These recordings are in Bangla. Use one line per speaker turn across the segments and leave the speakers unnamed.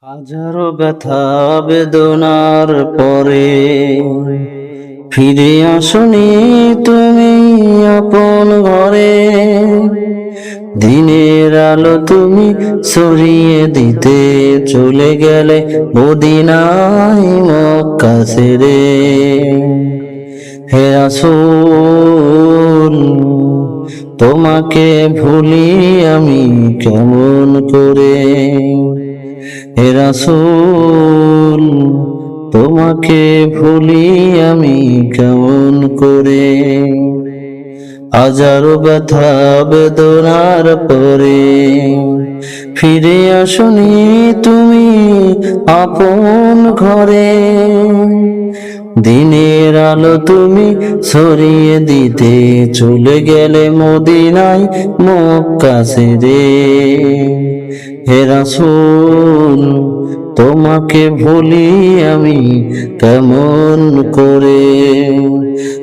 হাজারো ব্যথা বেদনার পরে ফিরে আসনি তুমি আপন ঘরে। দিনের আলো তুমি সরিয়ে দিতে চলে গেলে মদিনায় মক্কা ছেড়ে। হে রাসূল তোমাকে ভুলি আমি কেমন করে। হে রাসূল তোমাকে ভুলি আমি কেমন করে। হাজারো ব্যথা বেদনার পরে ফিরে আসনি তুমি আপন ঘরে। দিনের আলো তুমি ছড়িয়ে দিতে চলে গেলে মদিনায় মক্কা ছেড়ে। হে রাসূল তোমাকে ভুলি আমি কেমন করে।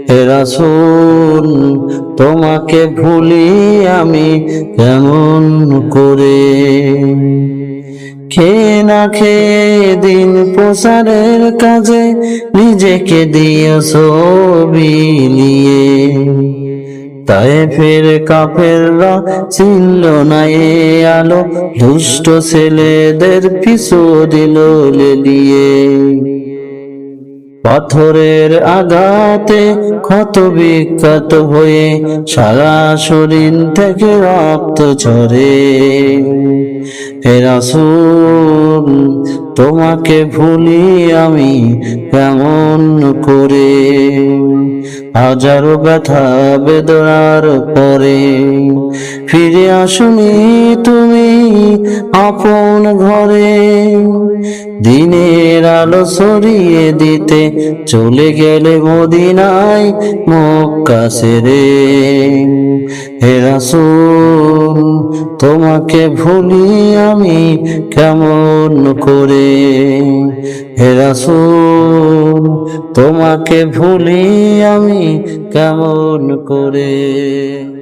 হে রাসূল তোমাকে ভুলি আমি কেমন করে। খেয়ে না খেয়ে দিন প্রচারের কাজে নিজেকে দিয়েছ বিলিয়ে। তায়েফের কাফেররা চিনল না এ আলো, দুষ্ট ছেলেদের পিছু দিল লেলিয়ে। পাথরের আঘাতে ক্ষত বিক্ষত হয়ে সারা শরীর থেকে রক্ত ঝরে। হে রাসূল তোমাকে ভুলি আমি কেমন করে। হাজারো ব্যথা বেদনার পরে ফিরে আসনি তুমি আপন ঘরে। দিনের আলো ছড়িয়ে দিতে চলে গেলে মদিনায় মক্কা ছেড়ে। হে রাসূল তোমাকে ভুলি আমি কেমন করে। হে রাসূল তোমাকে ভুলি আমি কেমন করে।